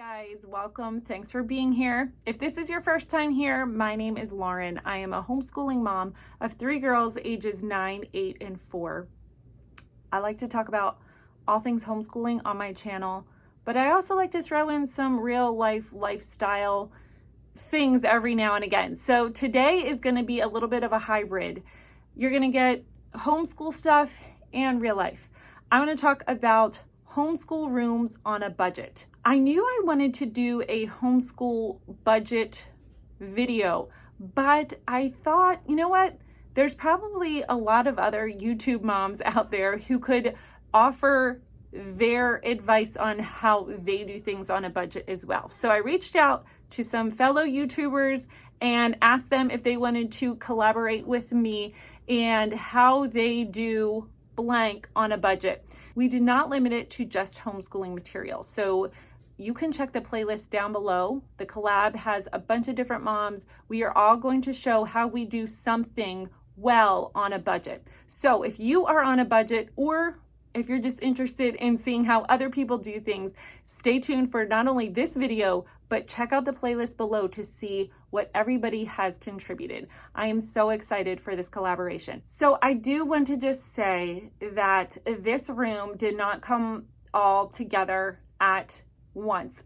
Guys, welcome. Thanks for being here. If this is your first time here, my name is Lauren. I am a homeschooling mom of 3 girls ages 9, 8, and 4. I like to talk about all things homeschooling on my channel, but I also like to throw in some real life lifestyle things every now and again. So today is going to be a little bit of a hybrid. You're going to get homeschool stuff and real life. I'm going to talk about homeschool rooms on a budget. I knew I wanted to do a homeschool budget video, but I thought, you know what? There's probably a lot of other YouTube moms out there who could offer their advice on how they do things on a budget as well. So I reached out to some fellow YouTubers and asked them if they wanted to collaborate with me and how they do blank on a budget. We did not limit it to just homeschooling material. So you can check the playlist down below. The collab has a bunch of different moms. We are all going to show how we do something well on a budget. So if you are on a budget, or if you're just interested in seeing how other people do things, stay tuned for not only this video, but check out the playlist below to see what everybody has contributed. I am so excited for this collaboration. So I do want to just say that this room did not come all together at once.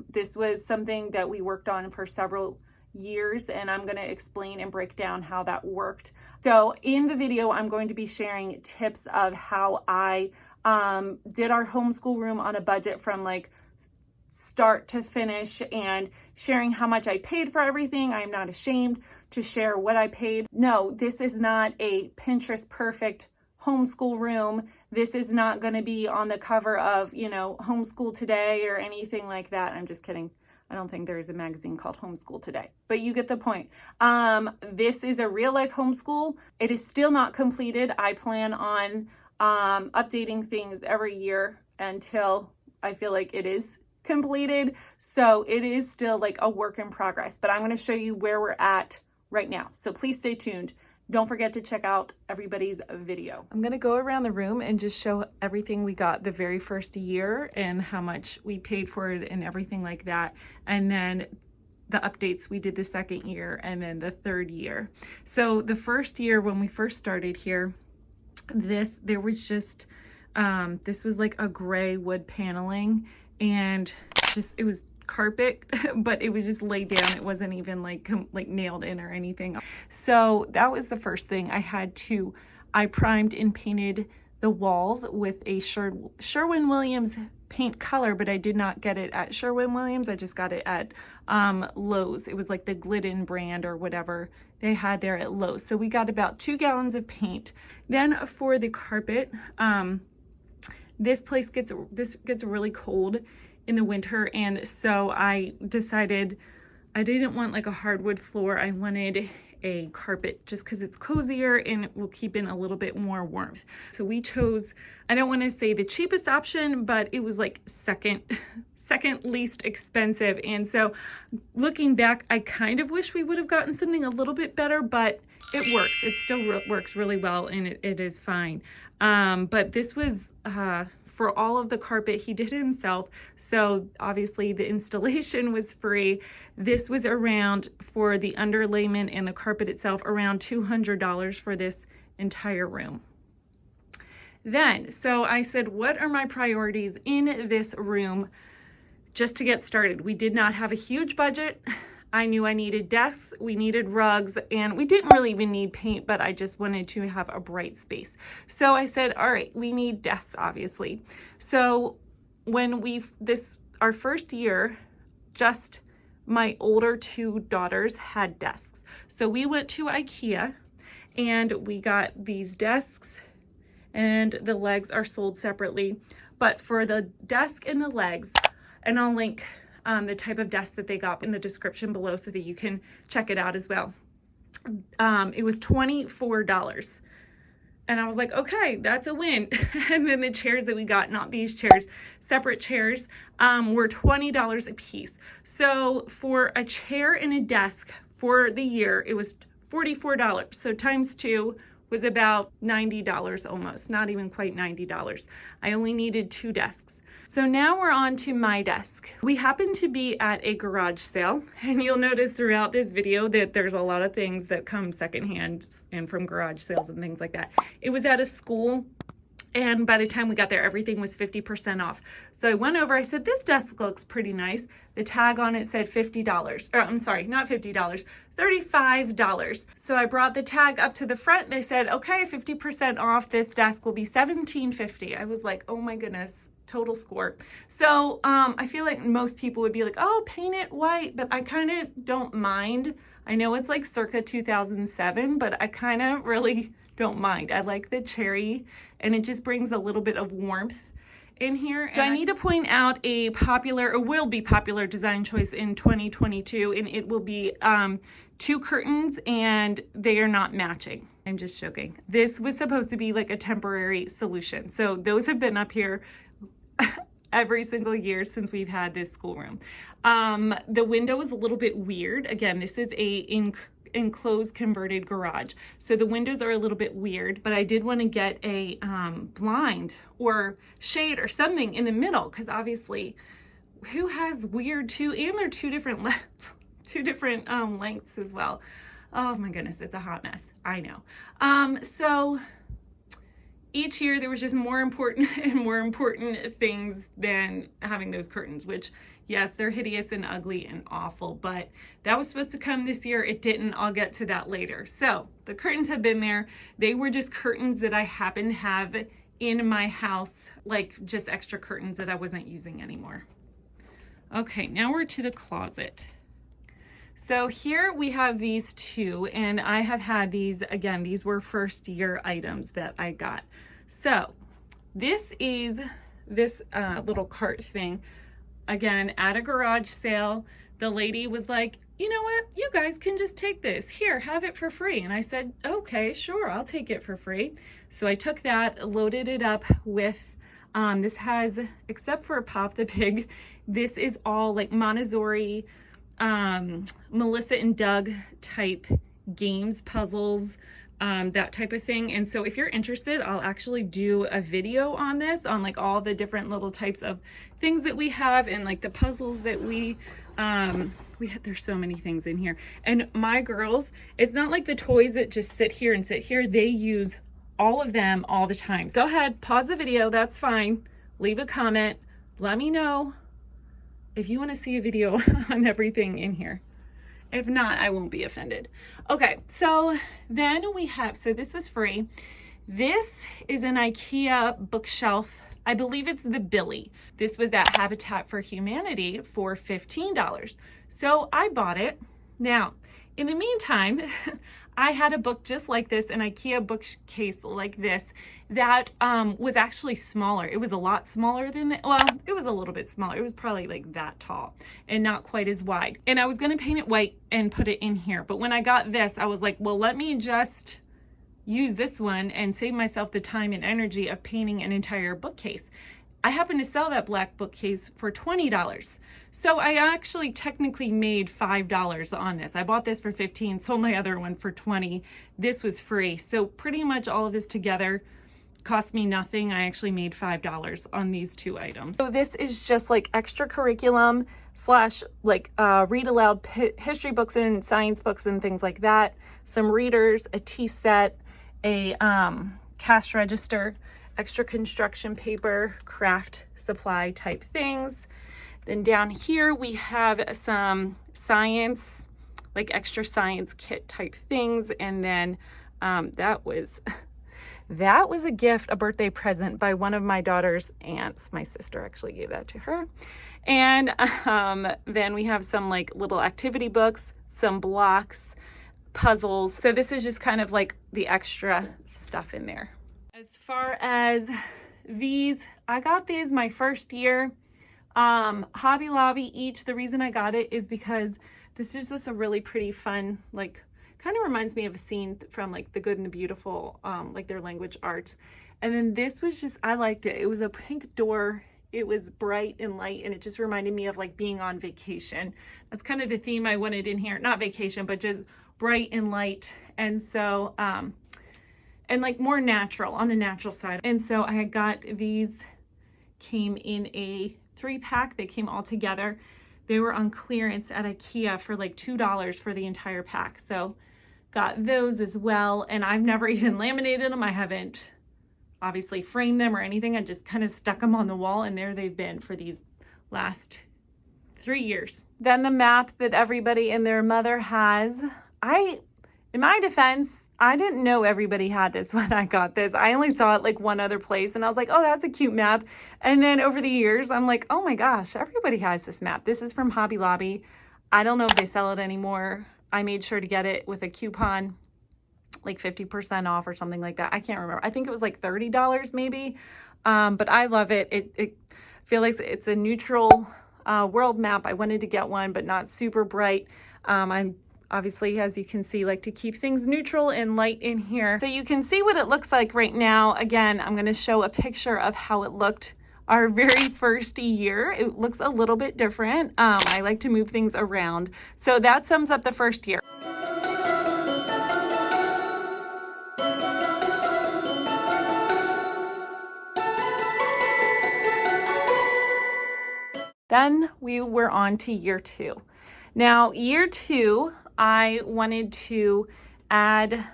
This was something that we worked on for several years, and I'm going to explain and break down how that worked. So in the video, I'm going to be sharing tips of how I did our homeschool room on a budget from like start to finish, and sharing how much I paid for everything. I'm not ashamed to share what I paid. No, this is not a Pinterest perfect homeschool room. This is not going to be on the cover of, Homeschool Today or anything like that. I'm just kidding. I don't think there is a magazine called Homeschool Today, but you get the point. This is a real life homeschool. It is still not completed. I plan on updating things every year until I feel like it is completed. So it is still like a work in progress, but I'm going to show you where we're at right now. So please stay tuned. Don't forget to check out everybody's video. I'm going to go around the room and just show everything we got the very first year and how much we paid for it and everything like that. And then the updates we did the second year and then the third year. So the first year when we first started here, there was just, this was like a gray wood paneling, and just, it was carpet, but it was just laid down. It wasn't even like nailed in or anything. So that was the first thing. I primed and painted the walls with a Sherwin-Williams paint color, but I did not get it at Sherwin-Williams. I just got it at Lowe's. It was like the Glidden brand or whatever they had there at Lowe's. So we got about 2 gallons of paint. Then for the carpet, this place gets really cold in the winter, and so I decided I didn't want like a hardwood floor. I wanted a carpet just because it's cozier and it will keep in a little bit more warmth. So we chose, I don't want to say the cheapest option, but it was like second least expensive. And so looking back, I kind of wish we would have gotten something a little bit better, but it works. It still works really well, and it is fine. But this was for all of the carpet he did himself, so obviously the installation was free. This was around, for the underlayment and the carpet itself, around $200 for this entire room. Then, so I said, what are my priorities in this room just to get started? We did not have a huge budget. I knew I needed desks, we needed rugs, and we didn't really even need paint, but I just wanted to have a bright space. So I said, all right, we need desks, obviously. So when our first year, just my older 2 daughters had desks. So we went to IKEA and we got these desks, and the legs are sold separately. But for the desk and the legs, and I'll link the type of desk that they got in the description below so that you can check it out as well. It was $24. And I was like, okay, that's a win. And then the chairs that we got, not these chairs, separate chairs, were $20 a piece. So for a chair and a desk for the year, it was $44. So times 2 was about $90 almost, not even quite $90. I only needed 2 desks. So now we're on to my desk. We happen to be at a garage sale, and you'll notice throughout this video that there's a lot of things that come secondhand and from garage sales and things like that. It was at a school, and by the time we got there, everything was 50% off. So I went over, I said, this desk looks pretty nice. The tag on it said $50, or I'm sorry, not $50, $35. So I brought the tag up to the front. They said, okay, 50% off. This desk will be $17.50. I was like, oh my goodness, total score. So I feel like most people would be like, oh, paint it white, but I kind of don't mind. I know it's like circa 2007, but I kind of really don't mind. I like the cherry, and it just brings a little bit of warmth in here. So I need to point out a popular, or will be popular design choice in 2022, and it will be 2 curtains, and they are not matching. I'm just joking. This was supposed to be like a temporary solution. So those have been up here every single year since we've had this schoolroom. The window is a little bit weird. Again, this is a enclosed converted garage, so the windows are a little bit weird, but I did want to get a blind or shade or something in the middle, because obviously who has weird and they're two different lengths as well. Oh my goodness, it's a hot mess, I know. So each year there was just more important and more important things than having those curtains, which yes, they're hideous and ugly and awful, but that was supposed to come this year. It didn't. I'll get to that later. So the curtains have been there. They were just curtains that I happen to have in my house, like just extra curtains that I wasn't using anymore. Okay, now we're to the closet. So here we have these 2, and I have had these, again, these were first year items that I got. So this is this little cart thing. Again, at a garage sale, the lady was like, you know what, you guys can just take this. Here, have it for free. And I said, okay, sure, I'll take it for free. So I took that, loaded it up with, this has, except for Pop the Pig, this is all like Montessori, Melissa and Doug type games, puzzles, that type of thing. And so if you're interested, I'll actually do a video on this, on like all the different little types of things that we have, and like the puzzles that we there's so many things in here. And my girls, it's not like the toys that just sit here and sit here. They use all of them all the time. Go ahead, pause the video, that's fine. Leave a comment, let me know if you want to see a video on everything in here. If not, I won't be offended. Okay, so then we have, so this was free. This is an IKEA bookshelf. I believe it's the Billy. This was at Habitat for Humanity for $15. So I bought it. Now, in the meantime, I had a book just like this, an IKEA bookcase like this, that was actually smaller. It was a lot smaller than that. Well, it was a little bit smaller. It was probably like that tall and not quite as wide. And I was gonna paint it white and put it in here. But when I got this, I was like, well, let me just use this one and save myself the time and energy of painting an entire bookcase. I happened to sell that black bookcase for $20. So I actually technically made $5 on this. I bought this for $15, sold my other one for $20. This was free. So pretty much all of this together cost me nothing. I actually made $5 on these 2 items. So this is just like extra curriculum slash like read aloud history books and science books and things like that. Some readers, a tea set, a cash register, extra construction paper, craft supply type things. Then down here we have some science, like extra science kit type things. And then that was a gift, a birthday present by one of my daughter's aunts. My sister actually gave that to her. And then we have some like little activity books, some blocks, puzzles. So this is just kind of like the extra stuff in there. As far as these, I got these my first year. Hobby Lobby each. The reason I got it is because this is just a really pretty fun, like, kind of reminds me of a scene from like The Good and the Beautiful, like their language arts. And then this was just, I liked it. It was a pink door. It was bright and light, and it just reminded me of like being on vacation. That's kind of the theme I wanted in here. Not vacation, but just bright and light. And so, and like more natural, on the natural side. And so I got these came in a 3-pack. They came all together. They were on clearance at IKEA for like $2 for the entire pack. So got those as well. And I've never even laminated them. I haven't obviously framed them or anything. I just kind of stuck them on the wall, and there they've been for these last 3 years. Then the map that everybody and their mother has. In my defense, I didn't know everybody had this when I got this. I only saw it like one other place, and I was like, oh, that's a cute map. And then over the years, I'm like, oh my gosh, everybody has this map. This is from Hobby Lobby. I don't know if they sell it anymore. I made sure to get it with a coupon, like 50% off or something like that. I can't remember. I think it was like $30 maybe. But I love it. It feel like it's a neutral world map. I wanted to get one, but not super bright. I'm obviously, as you can see, like to keep things neutral and light in here. So you can see what it looks like right now. Again, I'm going to show a picture of how it looked our very first year. It looks a little bit different. I like to move things around. So that sums up the first year. Then we were on to year 2. Now, year 2, I wanted to add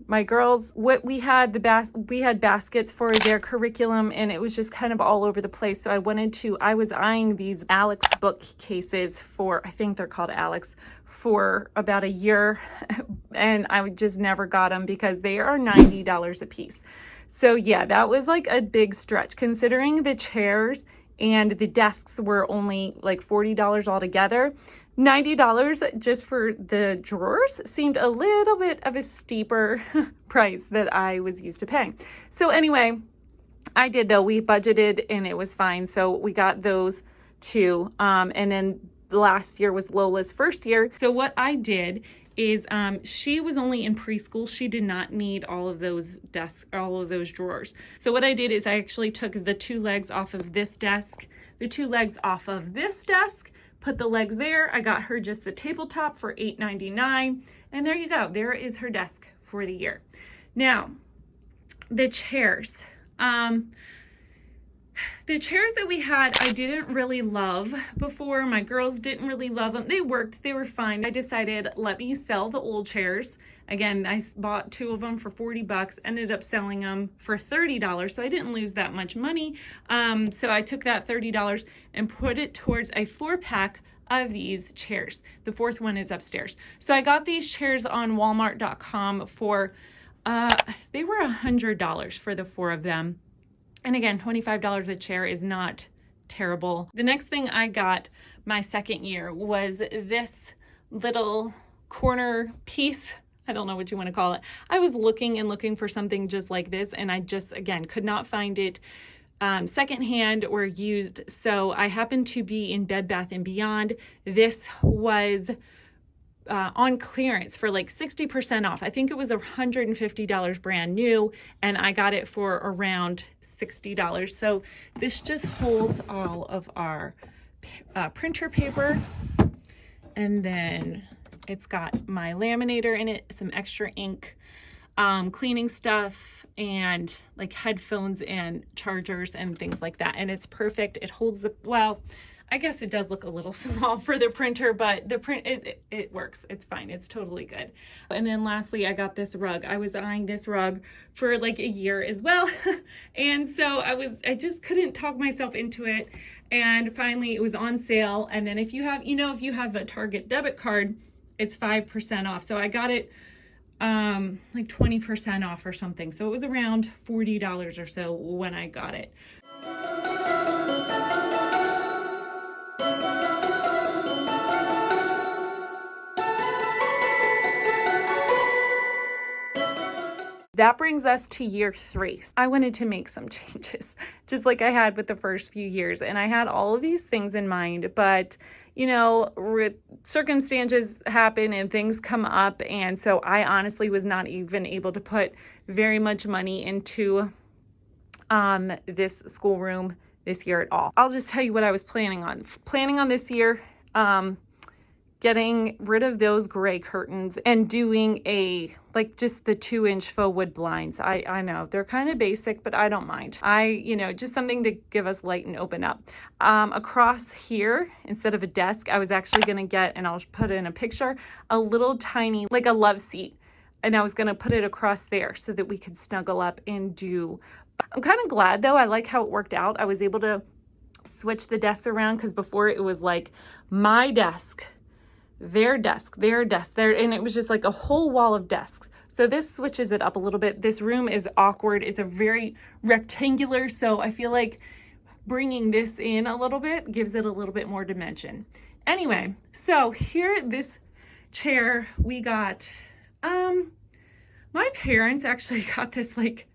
my girls, we had baskets for their curriculum, and it was just kind of all over the place. So I was eyeing these Alex bookcases for, I think they're called Alex, for about a year, and I just never got them because they are $90 a piece. So yeah, that was like a big stretch considering the chairs and the desks were only like $40 altogether. $90 just for the drawers seemed a little bit of a steeper price that I was used to paying. So anyway, I did though. We budgeted and it was fine. So we got those two. And then last year was Lola's first year. So what I did is she was only in preschool. She did not need all of those desks, all of those drawers. So what I did is I actually took the 2 legs off of this desk, the 2 legs off of this desk, put the legs there. I got her just the tabletop for $8.99. And there you go. There is her desk for the year. Now, the chairs. The chairs that we had, I didn't really love before. My girls didn't really love them. They worked, they were fine. I decided, let me sell the old chairs. Again, I bought 2 of them for $40, ended up selling them for $30. So I didn't lose that much money. So I took that $30 and put it towards a 4-pack of these chairs. The 4th one is upstairs. So I got these chairs on Walmart.com for, they were $100 for the 4 of them. And again, $25 a chair is not terrible. The next thing I got my second year was this little corner piece. I don't know what you want to call it. I was looking and looking for something just like this, and I just, again, could not find it secondhand or used. So I happened to be in Bed Bath & Beyond. This was on clearance for like 60% off. I think it was $150 brand new, and I got it for around $60. So this just holds all of our printer paper, and then it's got my laminator in it, some extra ink, cleaning stuff, and like headphones and chargers and things like that. And it's perfect. It holds the, well, I guess it does look a little small for the printer, but the print, it works. It's fine. It's totally good. And then lastly, I got this rug. I was eyeing this rug for like a year as well. And so I just couldn't talk myself into it. And finally it was on sale. And then if you have, if you have a Target debit card, it's 5% off. So I got it like 20% off or something. So it was around $40 or so when I got it. That brings us to year 3. I wanted to make some changes, just like I had with the first few years. And I had all of these things in mind, but circumstances happen and things come up. And so I honestly was not even able to put very much money into this schoolroom this year at all. I'll just tell you what I was planning on. Planning on this year, getting rid of those gray curtains and doing like just the 2-inch faux wood blinds. I know they're kind of basic, but I don't mind. Just something to give us light and open up. Across here, instead of a desk, I was actually going to get, and I'll put in a picture, a little tiny, like a love seat. And I was going to put it across there so that we could snuggle up and do. I'm kind of glad though. I like how it worked out. I was able to switch the desks around, because before it was like my desk, their desk, their desk, there, and it was just like a whole wall of desks. So this switches it up a little bit. This room is awkward. It's a very rectangular, so I feel like bringing this in a little bit gives it a little bit more dimension. Anyway, so here, this chair we got, my parents actually got this like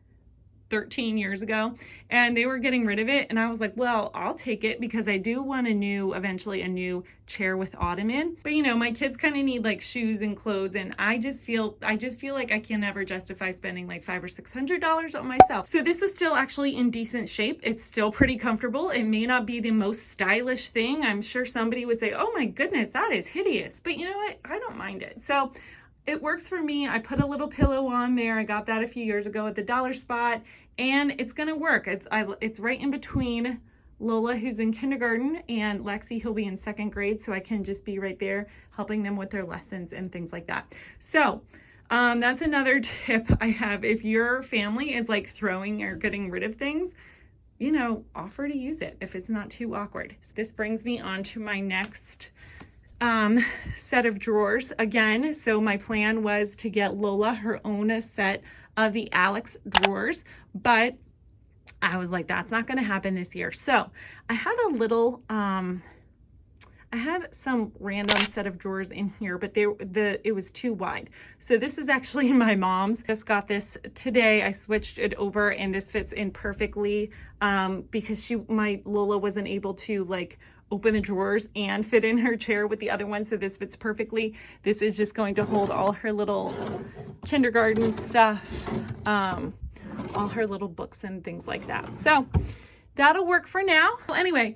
13 years ago, and they were getting rid of it, and I was like, well, I'll take it, because I do want eventually a new chair with ottoman. But you know, my kids kind of need like shoes and clothes, and I just feel like I can never justify spending like $500 or $600 on myself. So this is still actually in decent shape. It's still pretty comfortable. It may not be the most stylish thing. I'm sure somebody would say, oh my goodness, that is hideous, but you know what, I don't mind it. So it works for me. I put a little pillow on there. I got that a few years ago at the dollar spot, and it's gonna work. It's right in between Lola, who's in kindergarten, and Lexi, who'll be in 2nd grade, so I can just be right there helping them with their lessons and things like that. So that's another tip I have. If your family is like throwing or getting rid of things, you know, offer to use it if it's not too awkward. So this brings me on to my next set of drawers again. So my plan was to get Lola her own set of the Alex drawers, but I was like, that's not going to happen this year. So I had a little, I had some random set of drawers in here, but it was too wide. So this is actually my mom's. Just got this today. I switched it over, and this fits in perfectly, because my Lola wasn't able to like open the drawers and fit in her chair with the other one. So this fits perfectly. This is just going to hold all her little kindergarten stuff, all her little books and things like that. So that'll work for now. Well, anyway,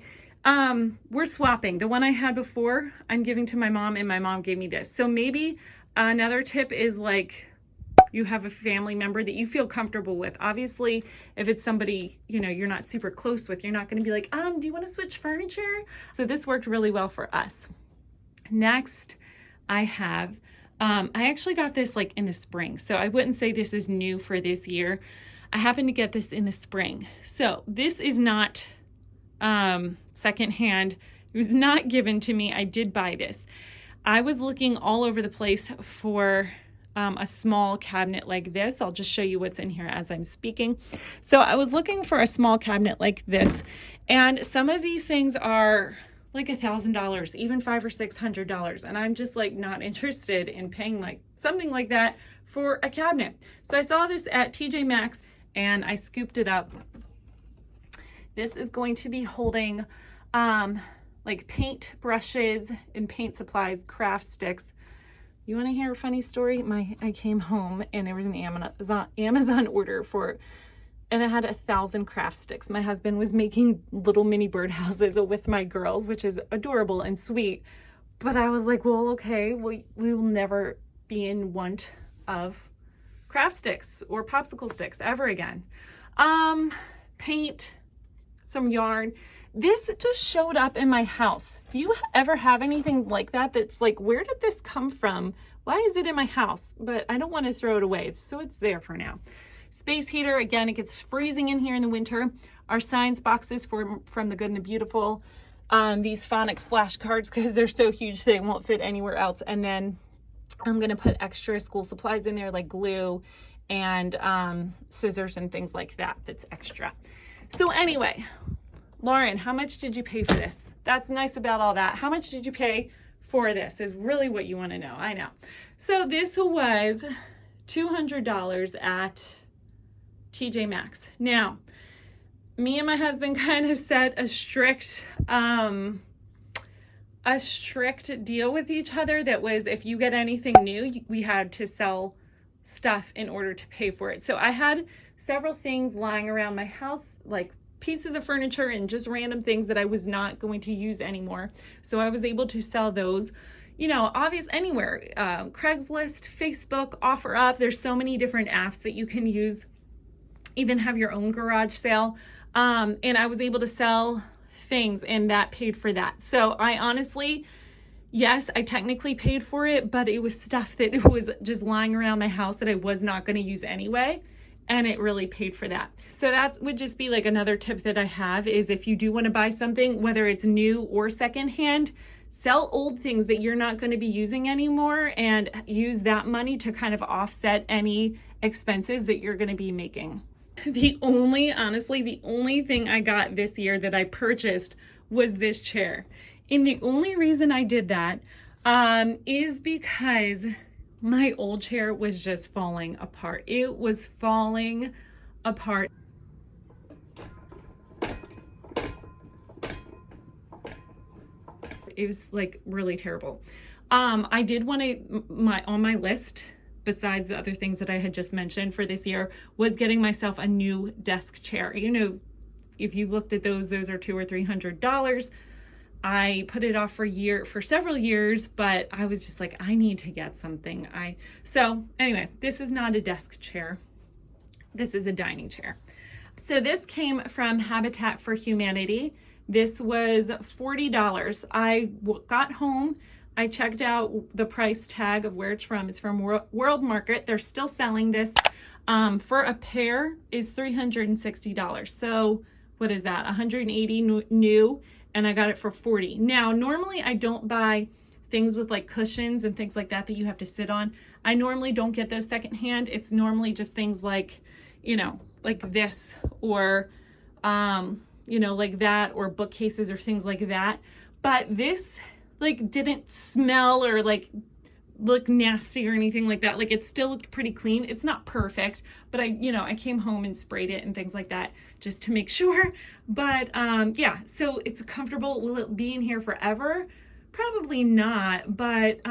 we're swapping. The one I had before, I'm giving to my mom, and my mom gave me this. So maybe another tip is like, you have a family member that you feel comfortable with. Obviously, if it's somebody, you know, you're not super close with, you're not going to be like, do you want to switch furniture? So this worked really well for us. Next, I have, I actually got this like in the spring. So I wouldn't say this is new for this year. I happened to get this in the spring. So this is not secondhand. It was not given to me. I did buy this. I was looking all over the place for a small cabinet like this. I'll just show you what's in here as I'm speaking. So I was looking for a small cabinet like this, and some of these things are like $1,000, even $500 or $600, and I'm just like not interested in paying like something like that for a cabinet. So I saw this at TJ Maxx, and I scooped it up. This is going to be holding like paint brushes and paint supplies, craft sticks. You want to hear a funny story? I came home, and there was an Amazon order and it had 1,000 craft sticks. My husband was making little mini birdhouses with my girls, which is adorable and sweet. But I was like, well, okay, we will never be in want of craft sticks or popsicle sticks ever again. Paint, some yarn. This just showed up in my house. Do you ever have anything like that that's like, where did this come from? Why is it in my house? But I don't want to throw it away, so it's there for now. Space heater, again, it gets freezing in here in the winter. Our science boxes from The Good and the Beautiful. These phonics flashcards, because they're so huge they won't fit anywhere else. And then I'm going to put extra school supplies in there, like glue and scissors and things like that. That's extra. So anyway, Lauren, how much did you pay for this? That's nice about all that. How much did you pay for this is really what you want to know. I know. So this was $200 at TJ Maxx. Now, me and my husband kind of set a strict deal with each other that was, if you get anything new, we had to sell stuff in order to pay for it. So I had several things lying around my house, like pieces of furniture and just random things that I was not going to use anymore. So I was able to sell those. you know, obvious anywhere, Craigslist, Facebook, OfferUp. There's so many different apps that you can use, even have your own garage sale. And I was able to sell things and that paid for that. So I honestly, yes, I technically paid for it, but it was stuff that was just lying around my house that I was not going to use anyway. And it really paid for that. So that would just be like another tip that I have is if you do want to buy something, whether it's new or secondhand, sell old things that you're not going to be using anymore and use that money to kind of offset any expenses that you're going to be making. Honestly, the only thing I got this year that I purchased was this chair. And the only reason I did that is because my old chair was just falling apart. It was falling apart. It was like really terrible. I did want to, on my list, besides the other things that I had just mentioned for this year, was getting myself a new desk chair. You know, if you looked at those are $200 or $300. I put it off for several years, but I was just like, I need to get something. So anyway, this is not a desk chair. This is a dining chair. So this came from Habitat for Humanity. This was $40. I got home, I checked out the price tag of where it's from. It's from World Market. They're still selling this. For a pair is $360. So what is that? $180 new, and I got it for $40. Now, normally I don't buy things with like cushions and things like that you have to sit on. I normally don't get those secondhand. It's normally just things like, you know, like this or, you know, like that, or bookcases or things like that. But this like didn't smell or like look nasty or anything like that. Like it still looked pretty clean. It's not perfect, but I came home and sprayed it and things like that just to make sure. But yeah, so it's comfortable. Will it be in here forever? Probably not, but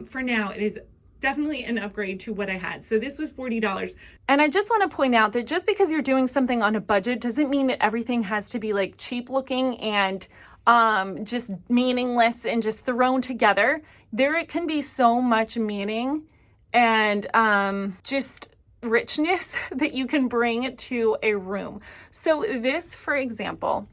for now it is definitely an upgrade to what I had. So this was $40. And I just want to point out that just because you're doing something on a budget doesn't mean that everything has to be like cheap looking and just meaningless and just thrown together. There can be so much meaning and just richness that you can bring to a room. So this, for example,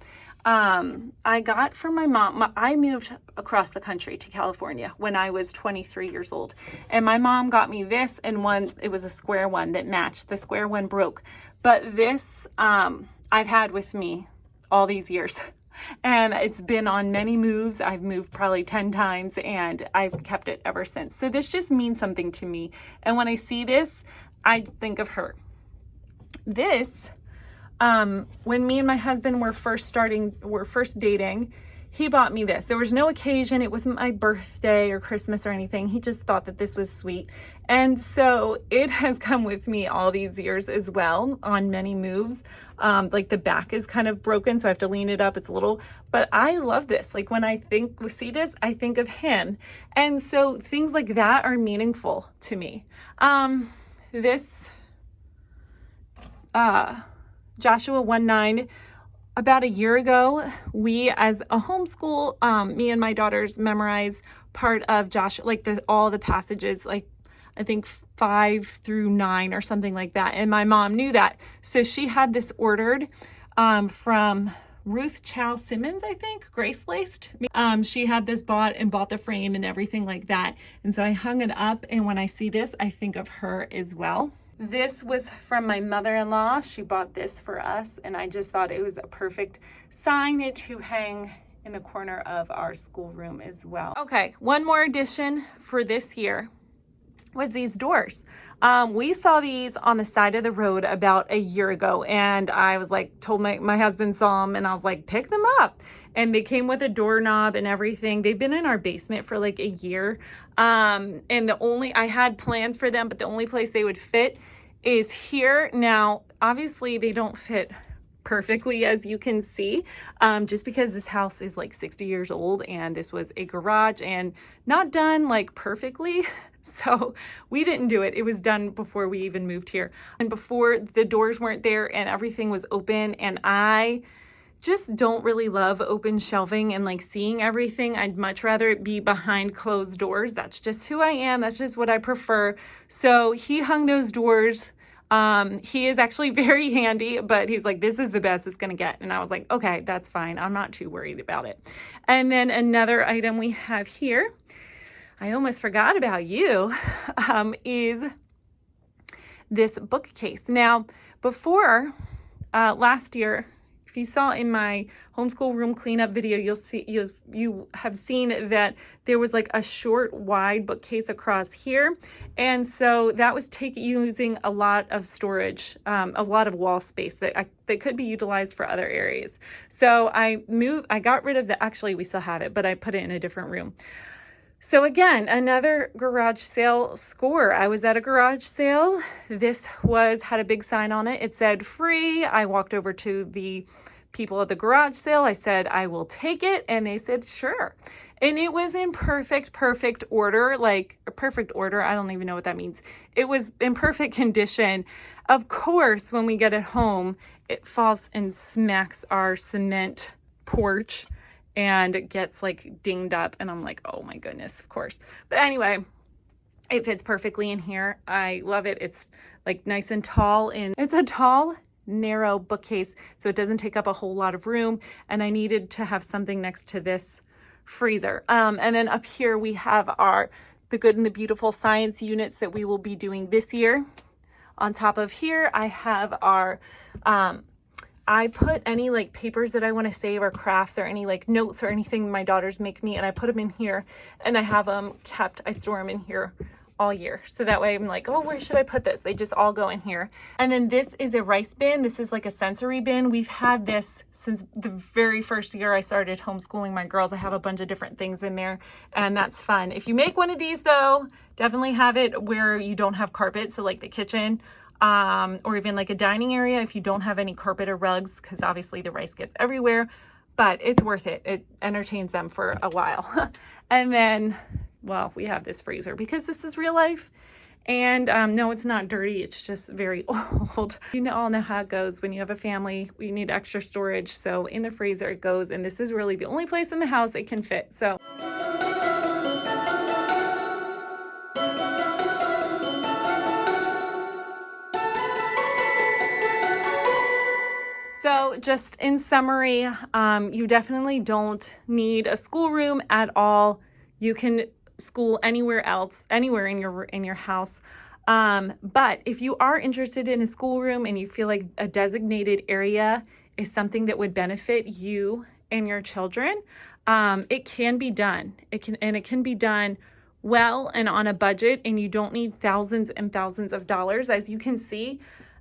I got from my mom. I moved across the country to California when I was 23 years old. And my mom got me this and one, it was a square one that matched. The square one broke. But this I've had with me all these years. And it's been on many moves. I've moved probably 10 times and I've kept it ever since. So this just means something to me. And when I see this, I think of her. This, when me and my husband were first dating, he bought me this. There was no occasion. It wasn't my birthday or Christmas or anything. He just thought that this was sweet. And so it has come with me all these years as well on many moves. Like the back is kind of broken, so I have to lean it up. It's a little, but I love this. Like when I see this, I think of him. And so things like that are meaningful to me. This, Joshua 1:9, about a year ago, we as a homeschool, me and my daughters memorized part of Joshua, like all the passages, like I think 5 through 9 or something like that. And my mom knew that. So she had this ordered from Ruth Chow Simmons, I think, Grace Laced. She had this bought the frame and everything like that. And so I hung it up. And when I see this, I think of her as well. This was from my mother-in-law. She bought this for us, and I just thought it was a perfect sign to hang in the corner of our schoolroom as well. Okay, one more addition for this year was these doors. We saw these on the side of the road about a year ago, and I was like, told my husband saw them, and I was like, pick them up. And they came with a doorknob and everything. They've been in our basement for like a year. And I had plans for them, but the only place they would fit is here. Now, obviously they don't fit perfectly, as you can see, just because this house is like 60 years old and this was a garage and not done like perfectly. So we didn't do it. It was done before we even moved here and before the doors weren't there and everything was open. And I just don't really love open shelving and like seeing everything. I'd much rather it be behind closed doors. That's just who I am. That's just what I prefer. So he hung those doors. He is actually very handy, but he's like, this is the best it's going to get. And I was like, okay, that's fine. I'm not too worried about it. And then another item we have here, I almost forgot about you, is this bookcase. Now, before last year, if you saw in my homeschool room cleanup video, you have seen that there was like a short wide bookcase across here. And so that was using a lot of storage, a lot of wall space that could be utilized for other areas. So I got rid of actually we still have it, but I put it in a different room. So again, another garage sale score. I was at a garage sale. This had a big sign on it. It said free. I walked over to the people at the garage sale. I said, I will take it. And they said, sure. And it was in perfect order, like a perfect order. I don't even know what that means. It was in perfect condition. Of course, when we get it home, it falls and smacks our cement porch and it gets like dinged up, and I'm like, oh my goodness, of course. But anyway, it fits perfectly in here. I love it. It's like nice and tall, and it's a tall, narrow bookcase, so it doesn't take up a whole lot of room. And I needed to have something next to this freezer. And then up here we have the Good and the Beautiful science units that we will be doing this year. On top of here, I have I put any like papers that I want to save or crafts or any like notes or anything my daughters make me, and I put them in here, and I have them kept. I store them in here all year. So that way I'm like, oh, where should I put this? They just all go in here. And then this is a rice bin. This is like a sensory bin. We've had this since the very first year I started homeschooling my girls. I have a bunch of different things in there, and that's fun. If you make one of these though, definitely have it where you don't have carpet. So like the kitchen, or even like a dining area if you don't have any carpet or rugs, because obviously the rice gets everywhere, but it's worth it. It entertains them for a while. And then, well, we have this freezer because this is real life. And no, it's not dirty. It's just very old. You all know how it goes when you have a family. We need extra storage. So in the freezer it goes, and this is really the only place in the house it can fit. So just in summary, you definitely don't need a schoolroom at all. You can school anywhere else, anywhere in your house. But if you are interested in a schoolroom and you feel like a designated area is something that would benefit you and your children, it can be done. It can be done well and on a budget, and you don't need thousands and thousands of dollars. As you can see,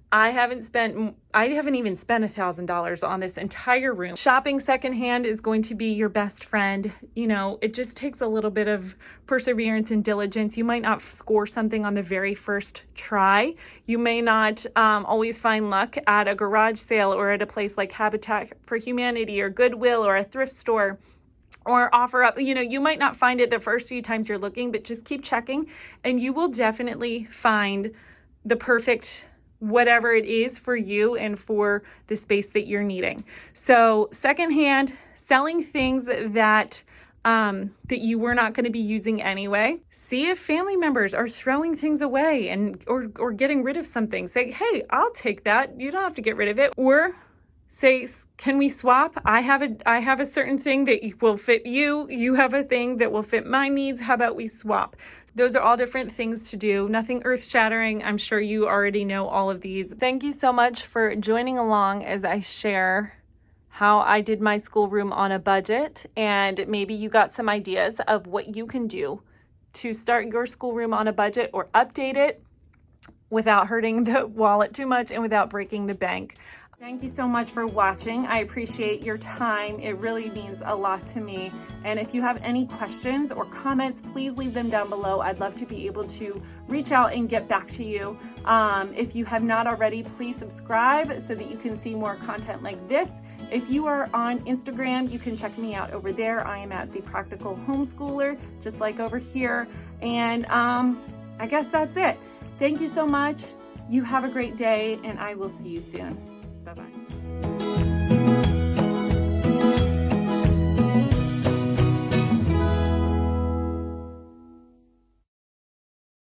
I haven't even spent $1,000 on this entire room. Shopping secondhand is going to be your best friend. You know, it just takes a little bit of perseverance and diligence. You might not score something on the very first try. You may not always find luck at a garage sale or at a place like Habitat for Humanity or Goodwill or a thrift store or OfferUp. You know, you might not find it the first few times you're looking, but just keep checking and you will definitely find the perfect whatever it is for you and for the space that you're needing. So secondhand, selling things that you were not going to be using anyway. See if family members are throwing things away or getting rid of something. Say, hey, I'll take that. You don't have to get rid of it. Or say, can we swap? I have a certain thing that will fit you. You have a thing that will fit my needs. How about we swap? Those are all different things to do. Nothing earth-shattering. I'm sure you already know all of these. Thank you so much for joining along as I share how I did my schoolroom on a budget, and maybe you got some ideas of what you can do to start your schoolroom on a budget or update it without hurting the wallet too much and without breaking the bank. Thank you so much for watching. I appreciate your time. It really means a lot to me. And if you have any questions or comments, please leave them down below. I'd love to be able to reach out and get back to you. If you have not already, please subscribe so that you can see more content like this. If you are on Instagram, you can check me out over there. I am at The Practical Homeschooler, just like over here. And I guess that's it. Thank you so much. You have a great day, and I will see you soon. Bye-bye.